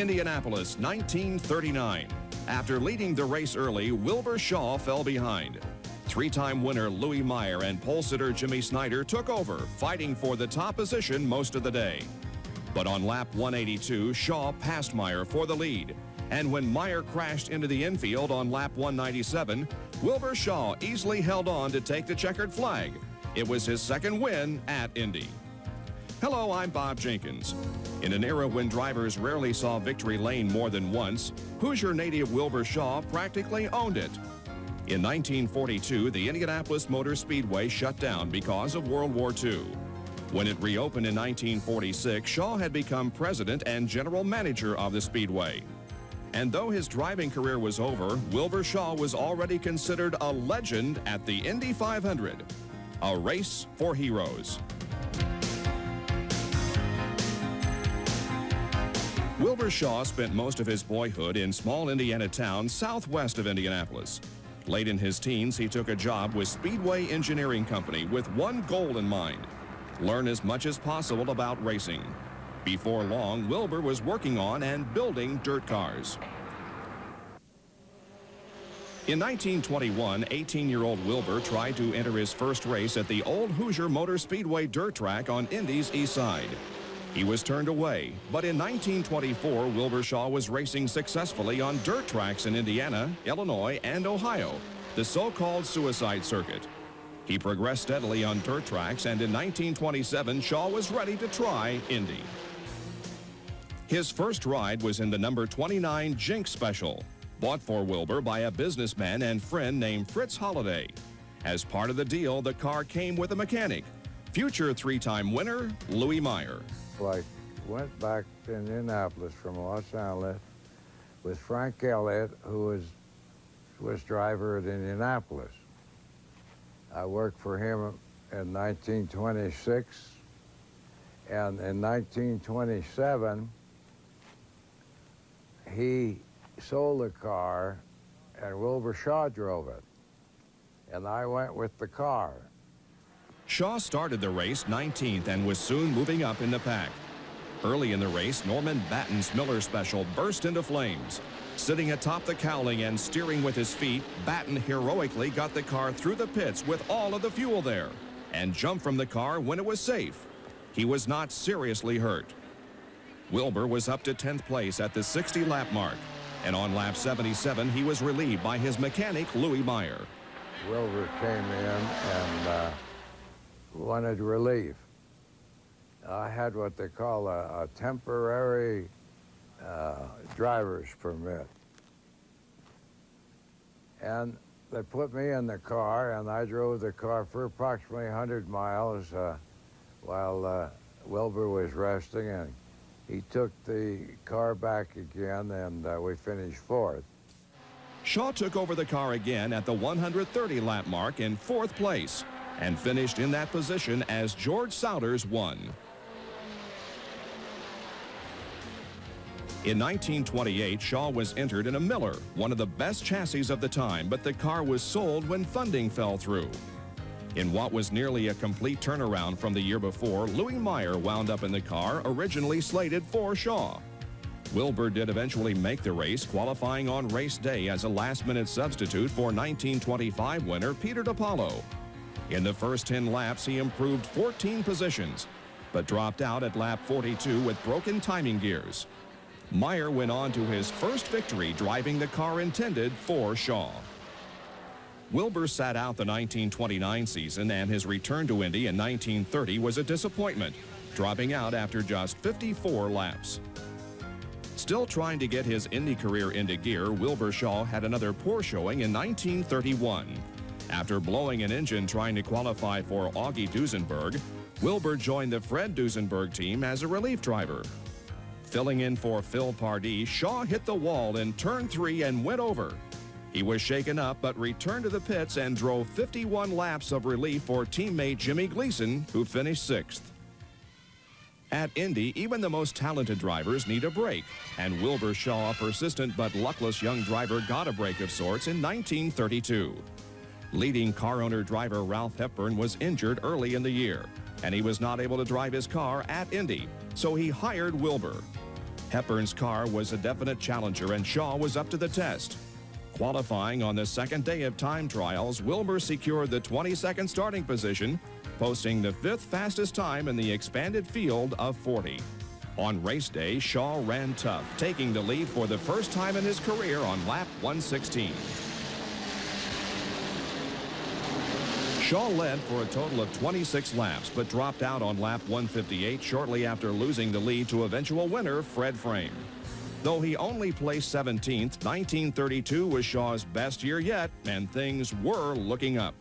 Indianapolis, 1939. After leading the race early, Wilbur Shaw fell behind. Three-time winner Louis Meyer and pole sitter Jimmy Snyder took over, fighting for the top position most of the day. But on lap 182, Shaw passed Meyer for the lead. And when Meyer crashed into the infield on lap 197, Wilbur Shaw easily held on to take the checkered flag. It was his second win at Indy. Hello, I'm Bob Jenkins. In an era when drivers rarely saw victory lane more than once, Hoosier native Wilbur Shaw practically owned it. In 1942, the Indianapolis Motor Speedway shut down because of World War II. When it reopened in 1946, Shaw had become president and general manager of the Speedway. And though his driving career was over, Wilbur Shaw was already considered a legend at the Indy 500, a race for heroes. Wilbur Shaw spent most of his boyhood in small Indiana towns southwest of Indianapolis. Late in his teens, he took a job with Speedway Engineering Company with one goal in mind: learn as much as possible about racing. Before long, Wilbur was working on and building dirt cars. In 1921, 18-year-old Wilbur tried to enter his first race at the old Hoosier Motor Speedway dirt track on Indy's east side. He was turned away, but in 1924, Wilbur Shaw was racing successfully on dirt tracks in Indiana, Illinois, and Ohio, the so-called suicide circuit. He progressed steadily on dirt tracks, and in 1927, Shaw was ready to try Indy. His first ride was in the number 29 Jinx Special, bought for Wilbur by a businessman and friend named Fritz Holliday. As part of the deal, the car came with a mechanic, future three-time winner Louis Meyer. I went back to Indianapolis from Los Angeles with Frank Elliott, who was driver at Indianapolis. I worked for him in 1926, and in 1927, he sold the car, and Wilbur Shaw drove it, and I went with the car. Shaw started the race 19th and was soon moving up in the pack. Early in the race, Norman Batten's Miller Special burst into flames. Sitting atop the cowling and steering with his feet, Batten heroically got the car through the pits with all of the fuel there and jumped from the car when it was safe. He was not seriously hurt. Wilbur was up to 10th place at the 60-lap mark, and on lap 77, he was relieved by his mechanic, Louis Meyer. Wilbur came in and wanted relief. I had what they call a temporary driver's permit. And they put me in the car, and I drove the car for approximately 100 miles while Wilbur was resting, and he took the car back again, and we finished fourth. Shaw took over the car again at the 130-lap mark in 4th place and finished in that position as George Souders won. In 1928, Shaw was entered in a Miller, one of the best chassis of the time, but the car was sold when funding fell through. In what was nearly a complete turnaround from the year before, Louis Meyer wound up in the car originally slated for Shaw. Wilbur did eventually make the race, qualifying on race day as a last-minute substitute for 1925 winner Peter DiPaolo. In the first 10 laps, he improved 14 positions, but dropped out at lap 42 with broken timing gears. Meyer went on to his first victory driving the car intended for Shaw. Wilbur sat out the 1929 season, and his return to Indy in 1930 was a disappointment, dropping out after just 54 laps. Still trying to get his Indy career into gear, Wilbur Shaw had another poor showing in 1931. After blowing an engine trying to qualify for Augie Duesenberg, Wilbur joined the Fred Duesenberg team as a relief driver. Filling in for Phil Pardee, Shaw hit the wall in turn 3 and went over. He was shaken up but returned to the pits and drove 51 laps of relief for teammate Jimmy Gleason, who finished 6th. At Indy, even the most talented drivers need a break, and Wilbur Shaw, a persistent but luckless young driver, got a break of sorts in 1932. Leading car owner driver Ralph Hepburn was injured early in the year, and he was not able to drive his car at Indy, so he hired Wilbur. Hepburn's car was a definite challenger, and Shaw was up to the test. Qualifying on the second day of time trials, Wilbur secured the 22nd starting position, posting the 5th fastest time in the expanded field of 40. On race day, Shaw ran tough, taking the lead for the first time in his career on lap 116. Shaw led for a total of 26 laps, but dropped out on lap 158 shortly after losing the lead to eventual winner Fred Frame. Though he only placed 17th, 1932 was Shaw's best year yet, and things were looking up.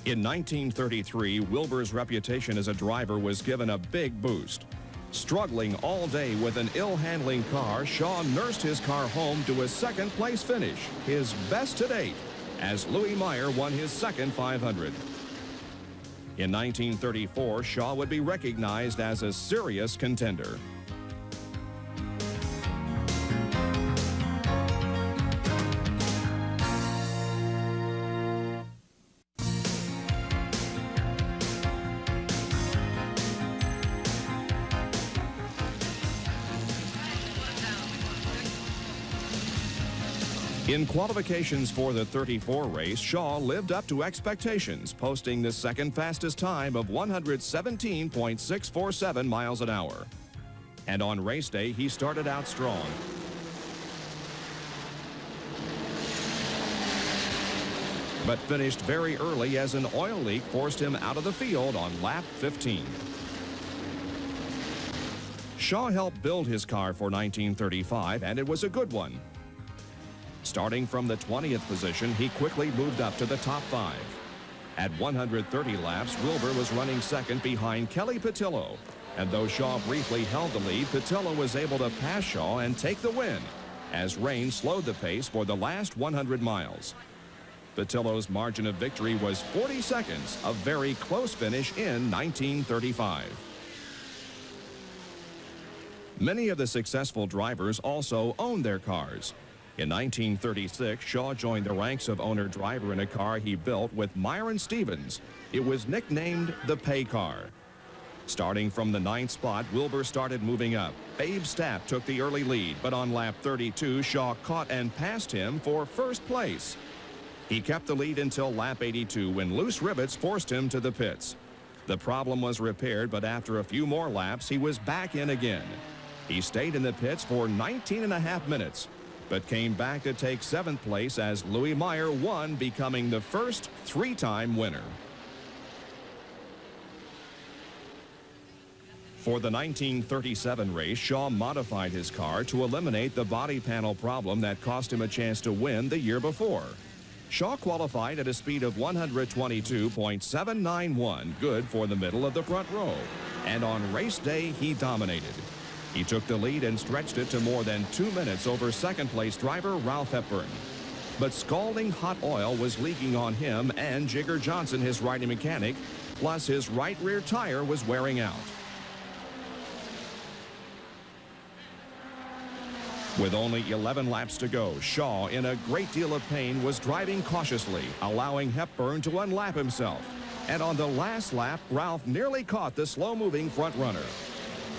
In 1933, Wilbur's reputation as a driver was given a big boost. Struggling all day with an ill-handling car, Shaw nursed his car home to a second-place finish, his best to date, as Louis Meyer won his second 500. In 1934, Shaw would be recognized as a serious contender. In qualifications for the 34 race, Shaw lived up to expectations, posting the second fastest time of 117.647 miles an hour. And on race day, he started out strong. But finished very early as an oil leak forced him out of the field on lap 15. Shaw helped build his car for 1935, and it was a good one. Starting from the 20th position, he quickly moved up to the top 5. At 130 laps, Wilbur was running second behind Kelly Patillo. And though Shaw briefly held the lead, Patillo was able to pass Shaw and take the win, as rain slowed the pace for the last 100 miles. Patillo's margin of victory was 40 seconds, a very close finish in 1935. Many of the successful drivers also owned their cars. In 1936, Shaw joined the ranks of owner-driver in a car he built with Myron Stevens. It was nicknamed the Pay Car. Starting from the 9th spot, Wilbur started moving up. Babe Stapp took the early lead, but on lap 32, Shaw caught and passed him for first place. He kept the lead until lap 82 when loose rivets forced him to the pits. The problem was repaired, but after a few more laps, he was back in again. He stayed in the pits for 19.5 minutes. But came back to take 7th place as Louis Meyer won, becoming the first 3-time winner. For the 1937 race, Shaw modified his car to eliminate the body panel problem that cost him a chance to win the year before. Shaw qualified at a speed of 122.791, good for the middle of the front row. And on race day, he dominated. He took the lead and stretched it to more than 2 minutes over second-place driver Ralph Hepburn. But scalding hot oil was leaking on him and Jigger Johnson, his riding mechanic, plus his right rear tire was wearing out. With only 11 laps to go, Shaw, in a great deal of pain, was driving cautiously, allowing Hepburn to unlap himself. And on the last lap, Ralph nearly caught the slow-moving front runner.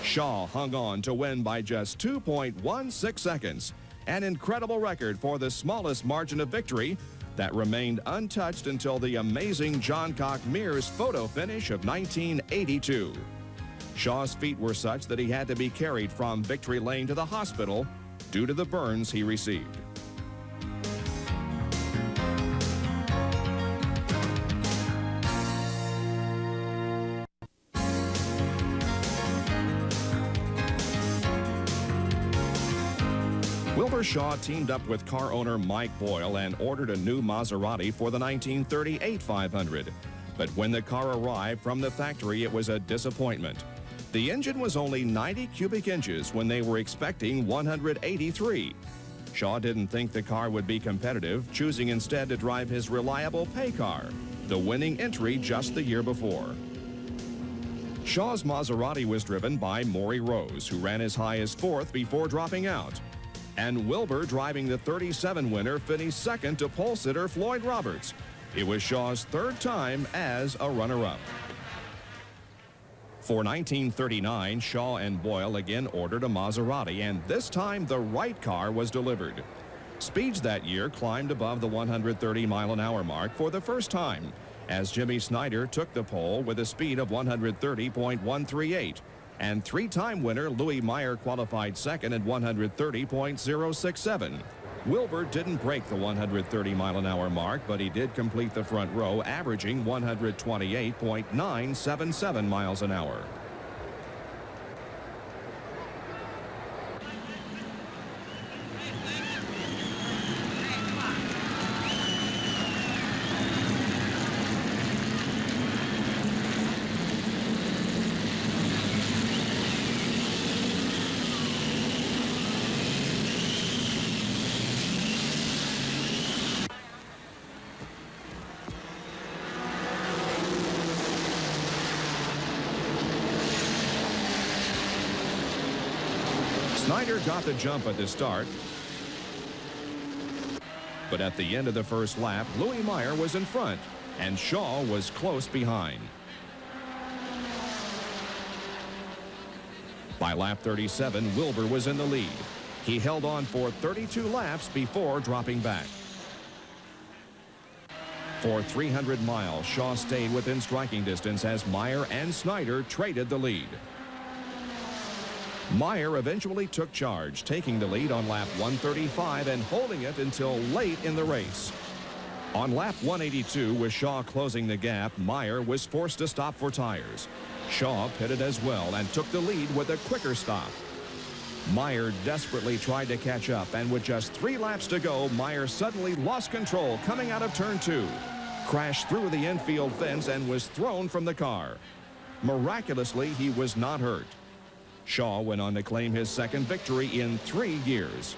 Shaw hung on to win by just 2.16 seconds, an incredible record for the smallest margin of victory that remained untouched until the amazing John Cock Mears photo finish of 1982. Shaw's feet were such that he had to be carried from Victory Lane to the hospital due to the burns he received. Wilbur Shaw teamed up with car owner Mike Boyle and ordered a new Maserati for the 1938 500. But when the car arrived from the factory, it was a disappointment. The engine was only 90 cubic inches when they were expecting 183. Shaw didn't think the car would be competitive, choosing instead to drive his reliable Pay Car, the winning entry just the year before. Shaw's Maserati was driven by Maury Rose, who ran as high as 4th before dropping out. And Wilbur, driving the 37 winner, finished second to pole sitter Floyd Roberts. It was Shaw's 3rd time as a runner-up. For 1939, Shaw and Boyle again ordered a Maserati, and this time the right car was delivered. Speeds that year climbed above the 130-mile-an-hour mark for the first time, as Jimmy Snyder took the pole with a speed of 130.138, and three-time winner Louis Meyer qualified second at 130.067. Wilbur didn't break the 130-mile-an-hour mark, but he did complete the front row, averaging 128.977 miles an hour. Snyder got the jump at the start, but at the end of the first lap, Louis Meyer was in front, and Shaw was close behind. By lap 37, Wilbur was in the lead. He held on for 32 laps before dropping back. For 300 miles, Shaw stayed within striking distance as Meyer and Snyder traded the lead. Meyer eventually took charge, taking the lead on lap 135 and holding it until late in the race. On lap 182, with Shaw closing the gap, Meyer was forced to stop for tires. Shaw pitted as well and took the lead with a quicker stop. Meyer desperately tried to catch up, and with just 3 laps to go, Meyer suddenly lost control coming out of turn 2, crashed through the infield fence, and was thrown from the car. Miraculously, he was not hurt. Shaw went on to claim his second victory in 3 years.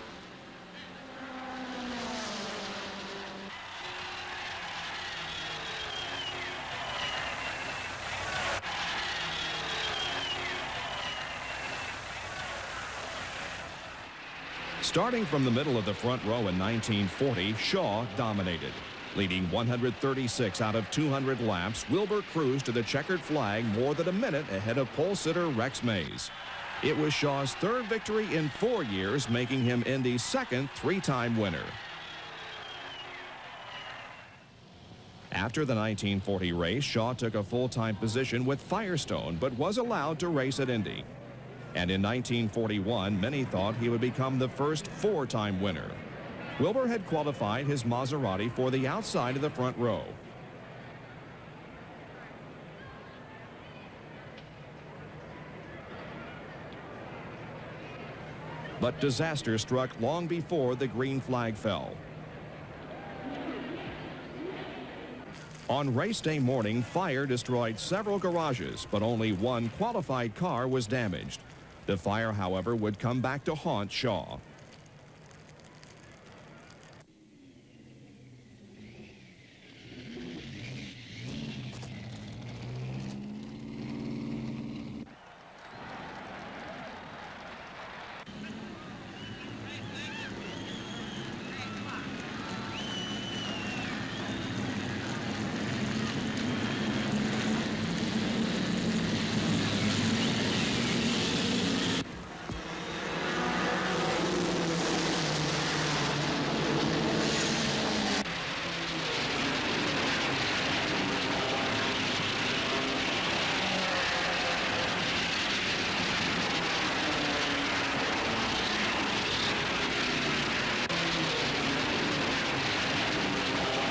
Starting from the middle of the front row in 1940, Shaw dominated. Leading 136 out of 200 laps, Wilbur cruised to the checkered flag more than a minute ahead of pole sitter Rex Mays. It was Shaw's 3rd victory in 4 years, making him Indy's 2nd 3-time winner. After the 1940 race, Shaw took a full-time position with Firestone, but was allowed to race at Indy. And in 1941, many thought he would become the first 4-time winner. Wilbur had qualified his Maserati for the outside of the front row. But disaster struck long before the green flag fell. On race day morning, fire destroyed several garages, but only one qualified car was damaged. The fire, however, would come back to haunt Shaw.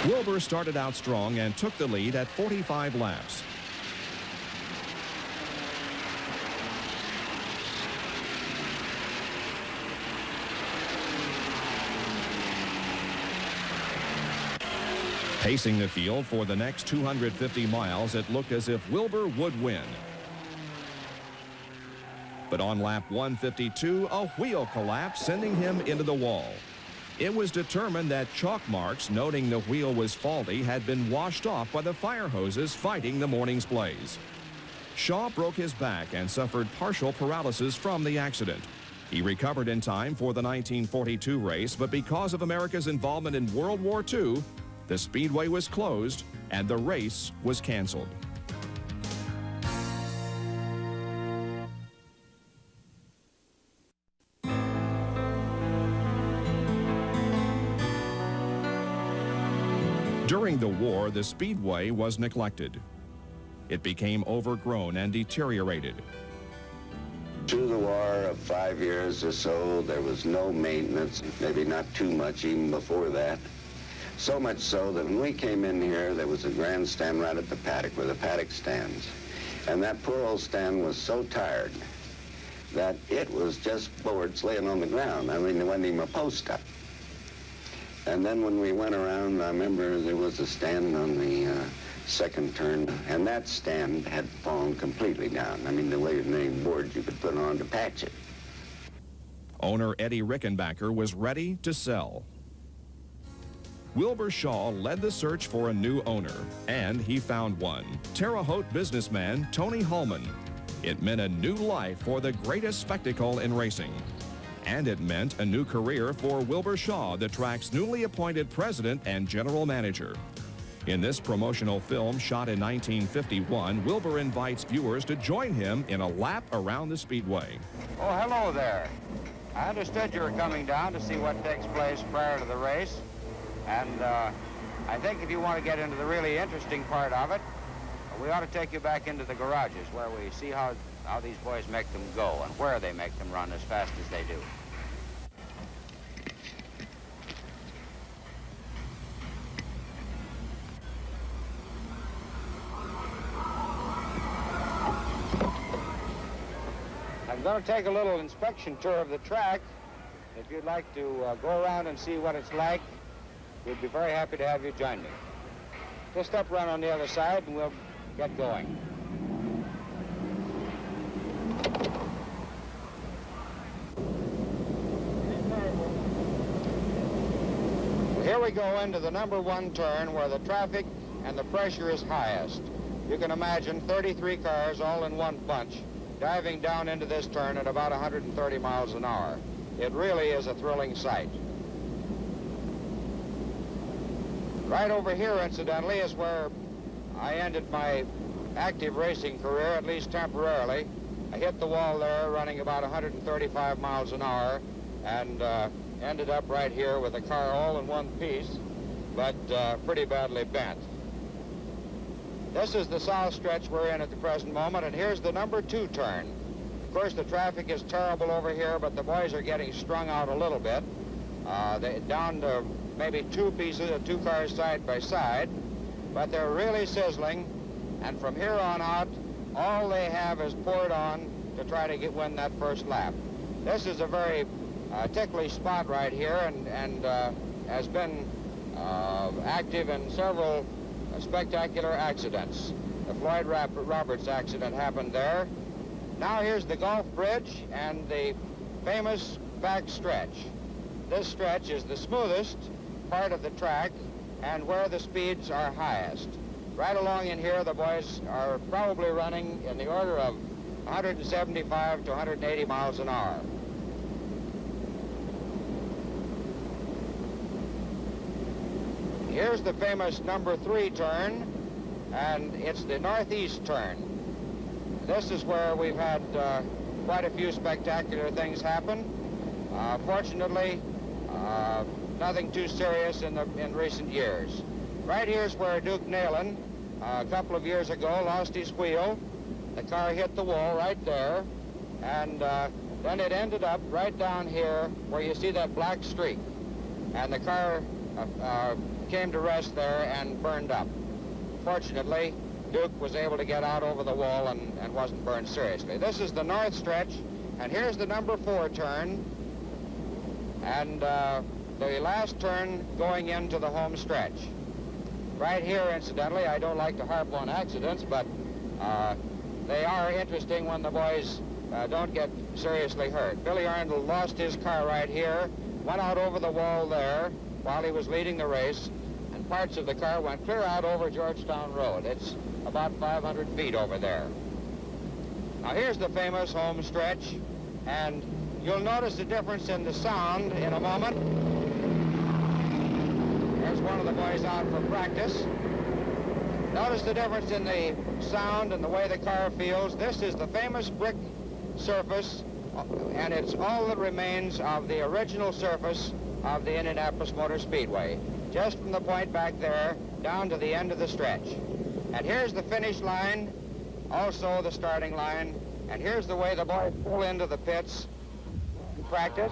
Wilbur started out strong and took the lead at 45 laps. Pacing the field for the next 250 miles, it looked as if Wilbur would win. But on lap 152, a wheel collapsed, sending him into the wall. It was determined that chalk marks noting the wheel was faulty had been washed off by the fire hoses fighting the morning's blaze. Shaw broke his back and suffered partial paralysis from the accident. He recovered in time for the 1942 race, but because of America's involvement in World War II, the Speedway was closed and the race was canceled. During the war, the Speedway was neglected. It became overgrown and deteriorated. Through the war of 5 years or so, there was no maintenance, maybe not too much even before that. So much so that when we came in here, there was a grandstand right at the paddock where the paddock stands. And that poor old stand was so tired that it was just boards laying on the ground. I mean, there wasn't even a post up. And then when we went around, I remember there was a stand on the second turn, and that stand had fallen completely down. I mean, there wasn't any boards you could put on to patch it. Owner Eddie Rickenbacker was ready to sell. Wilbur Shaw led the search for a new owner, and he found one, Terre Haute businessman Tony Hulman. It meant a new life for the greatest spectacle in racing. And it meant a new career for Wilbur Shaw, the track's newly appointed president and general manager. In this promotional film shot in 1951, Wilbur invites viewers to join him in a lap around the Speedway. Oh, hello there. I understood you were coming down to see what takes place prior to the race. And I think if you want to get into the really interesting part of it, we ought to take you back into the garages where we see how these boys make them go and where they make them run as fast as they do. I'm going to take a little inspection tour of the track. If you'd like to go around and see what it's like, we'd be very happy to have you join me. Just up run on the other side and we'll get going. Here we go into the #1 turn where the traffic and the pressure is highest. You can imagine 33 cars all in one bunch diving down into this turn at about 130 miles an hour. It really is a thrilling sight. Right over here, incidentally, is where I ended my active racing career, at least temporarily. I hit the wall there running about 135 miles an hour and ended up right here with the car all in one piece, but pretty badly bent. This is the south stretch we're in at the present moment, and here's the #2 turn. Of course, the traffic is terrible over here, but the boys are getting strung out a little bit. They're down to maybe two cars side by side, but they're really sizzling, and from here on out, all they have is poured on to try to win that first lap. This is a very ticklish spot right here, and has been active in several spectacular accidents. The Floyd Roberts accident happened there. Now here's the Gulf Bridge and the famous back stretch. This stretch is the smoothest part of the track and where the speeds are highest. Right along in here, the boys are probably running in the order of 175 to 180 miles an hour. Here's the famous #3 turn, and it's the northeast turn. This is where we've had quite a few spectacular things happen. Fortunately, nothing too serious in recent years. Right here's where Duke Nayland, a couple of years ago, lost his wheel. The car hit the wall right there, and then it ended up right down here where you see that black streak. And the car came to rest there and burned up. Fortunately, Duke was able to get out over the wall and wasn't burned seriously. This is the north stretch, and here's the #4 turn, and the last turn going into the home stretch. Right here, incidentally, I don't like to harp on accidents, but they are interesting when the boys don't get seriously hurt. Billy Arnold lost his car right here, went out over the wall there while he was leading the race, and parts of the car went clear out over Georgetown Road. It's about 500 feet over there. Now here's the famous home stretch, and you'll notice the difference in the sound in a moment. There's one of the boys out for practice. Notice the difference in the sound and the way the car feels. This is the famous brick surface, and it's all that remains of the original surface of the Indianapolis Motor Speedway. Just from the point back there down to the end of the stretch. And here's the finish line, also the starting line, and here's the way the boys pull into the pits in practice.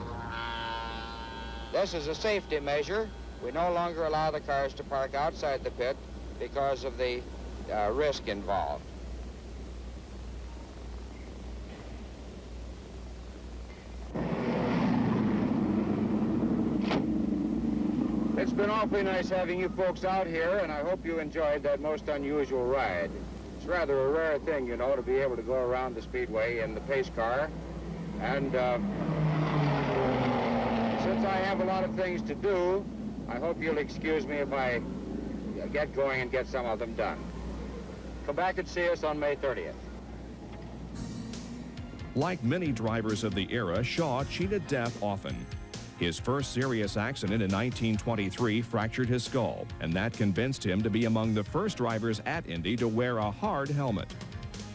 This is a safety measure. We no longer allow the cars to park outside the pit because of the risk involved. It's been awfully nice having you folks out here, and I hope you enjoyed that most unusual ride. It's rather a rare thing, you know, to be able to go around the Speedway in the pace car. And since I have a lot of things to do, I hope you'll excuse me if I get going and get some of them done. Come back and see us on May 30th. Like many drivers of the era, Shaw cheated death often. His first serious accident in 1923 fractured his skull, and that convinced him to be among the first drivers at Indy to wear a hard helmet.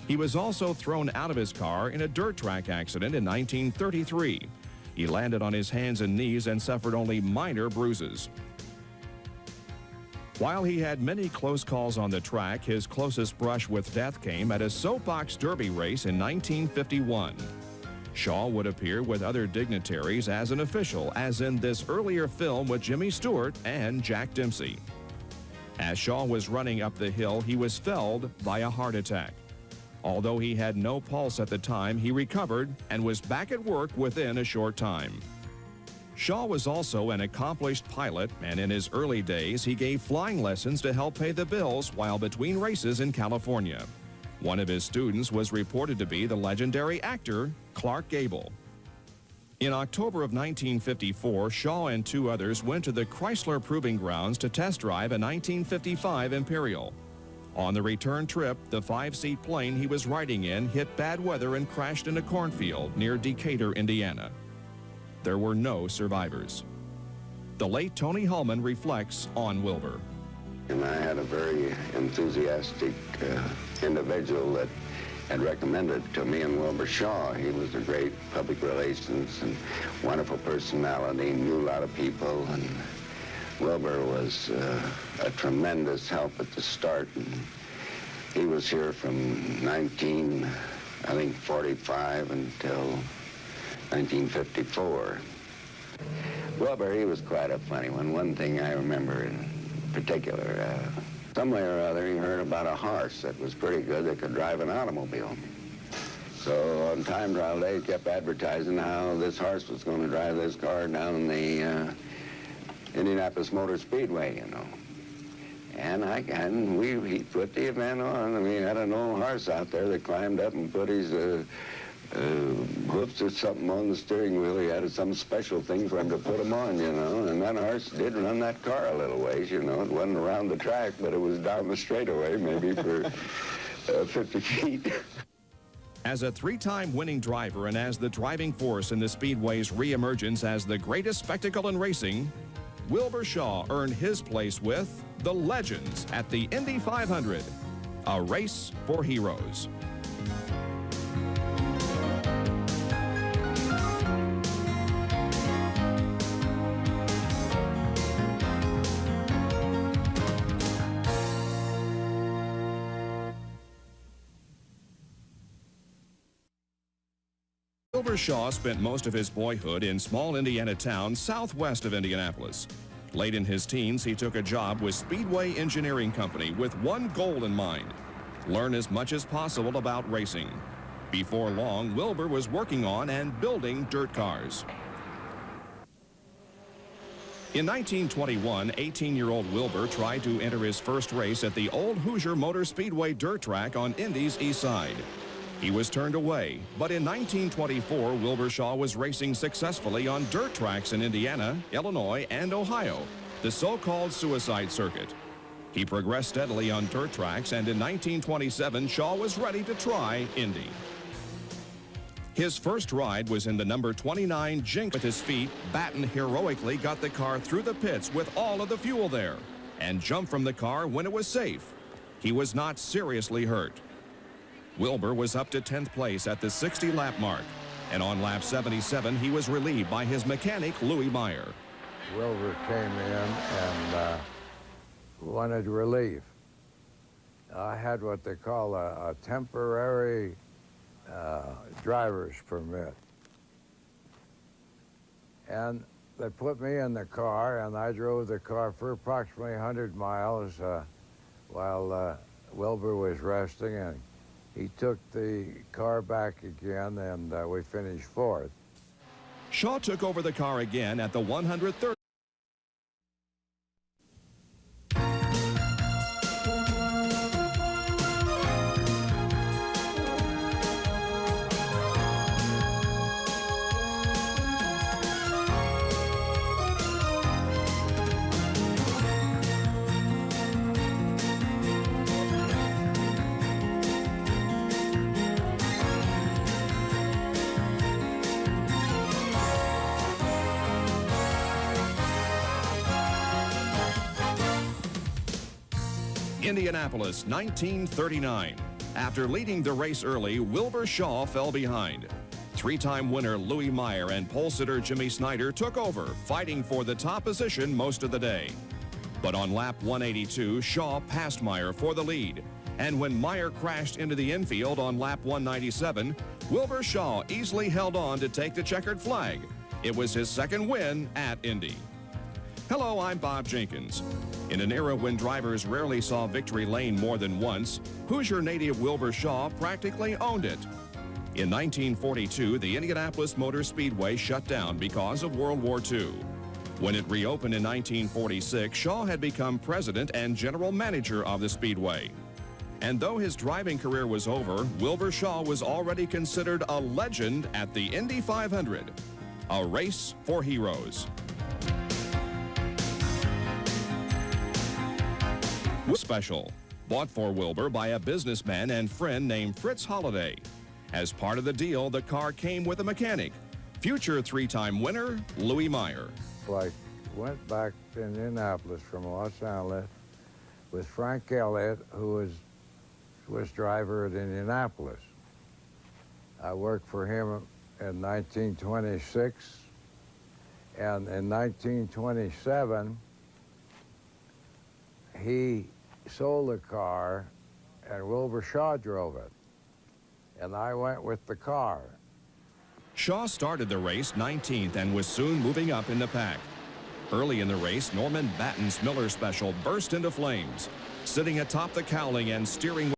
He was also thrown out of his car in a dirt track accident in 1933. He landed on his hands and knees and suffered only minor bruises. While he had many close calls on the track, his closest brush with death came at a soapbox derby race in 1951. Shaw would appear with other dignitaries as an official, as in this earlier film with Jimmy Stewart and Jack Dempsey. As Shaw was running up the hill, he was felled by a heart attack. Although he had no pulse at the time, he recovered and was back at work within a short time. Shaw was also an accomplished pilot, and in his early days, he gave flying lessons to help pay the bills while between races in California. One of his students was reported to be the legendary actor Clark Gable. In October of 1954, Shaw and two others went to the Chrysler Proving Grounds to test drive a 1955 Imperial. On the return trip, the 5-seat plane he was riding in hit bad weather and crashed in a cornfield near Decatur, Indiana. There were no survivors. The late Tony Hullman reflects on Wilbur. And I had a very enthusiastic individual that had recommended to me and Wilbur Shaw. He was a great public relations and wonderful personality, knew a lot of people, and Wilbur was a tremendous help at the start. And he was here from 1945 until 1954. Wilbur, he was quite a funny one. One thing I remember in particular, some way or other he heard about a horse that was pretty good that could drive an automobile. So on time trial day, he kept advertising how this horse was going to drive this car down the Indianapolis Motor Speedway, you know. And he put the event on. I mean, had an old horse out there that climbed up and put his hoofs or something on the steering wheel. He had some special thing for him to put them on, you know. And that horse did run that car a little ways, you know. It wasn't around the track, but it was down the straightaway, maybe for 50 feet. As a three-time winning driver and as the driving force in the Speedway's reemergence as the greatest spectacle in racing, Wilbur Shaw earned his place with the legends at the Indy 500, a race for heroes. Wilbur Shaw spent most of his boyhood in small Indiana town southwest of Indianapolis. Late in his teens, he took a job with Speedway Engineering Company with one goal in mind: learn as much as possible about racing. Before long, Wilbur was working on and building dirt cars. In 1921, 18-year-old Wilbur tried to enter his first race at the old Hoosier Motor Speedway dirt track on Indy's east side. He was turned away, but in 1924, Wilbur Shaw was racing successfully on dirt tracks in Indiana, Illinois, and Ohio, the so-called suicide circuit. He progressed steadily on dirt tracks, and in 1927, Shaw was ready to try Indy. His first ride was in the number 29 Jinx. With his feet, Batten heroically got the car through the pits with all of the fuel there and jumped from the car when it was safe. He was not seriously hurt. Wilbur was up to 10th place at the 60-lap mark, and on lap 77, he was relieved by his mechanic, Louis Meyer. Wilbur came in, and wanted relief. I had what they call a temporary driver's permit. And they put me in the car, and I drove the car for approximately 100 miles while Wilbur was resting, and he took the car back again, and we finished fourth. Shaw took over the car again at the 103rd. Indianapolis, 1939. After leading the race early, Wilbur Shaw fell behind. Three-time winner Louis Meyer and pole sitter Jimmy Snyder took over, fighting for the top position most of the day. But on lap 182, Shaw passed Meyer for the lead. And when Meyer crashed into the infield on lap 197, Wilbur Shaw easily held on to take the checkered flag. It was his second win at Indy. Hello, I'm Bob Jenkins. In an era when drivers rarely saw victory lane more than once, Hoosier native Wilbur Shaw practically owned it. In 1942, the Indianapolis Motor Speedway shut down because of World War II. When it reopened in 1946, Shaw had become president and general manager of the Speedway. And though his driving career was over, Wilbur Shaw was already considered a legend at the Indy 500, a race for heroes. Special, bought for Wilbur by a businessman and friend named Fritz Holliday. As part of the deal, the car came with a mechanic, future three-time winner Louis Meyer. I went back to Indianapolis from Los Angeles with Frank Elliott, who was driver at Indianapolis. I worked for him in 1926, and in 1927, he sold the car, and Wilbur Shaw drove it, and I went with the car. Shaw started the race 19th and was soon moving up in the pack. Early in the race, Norman Batten's Miller Special burst into flames, sitting atop the cowling and steering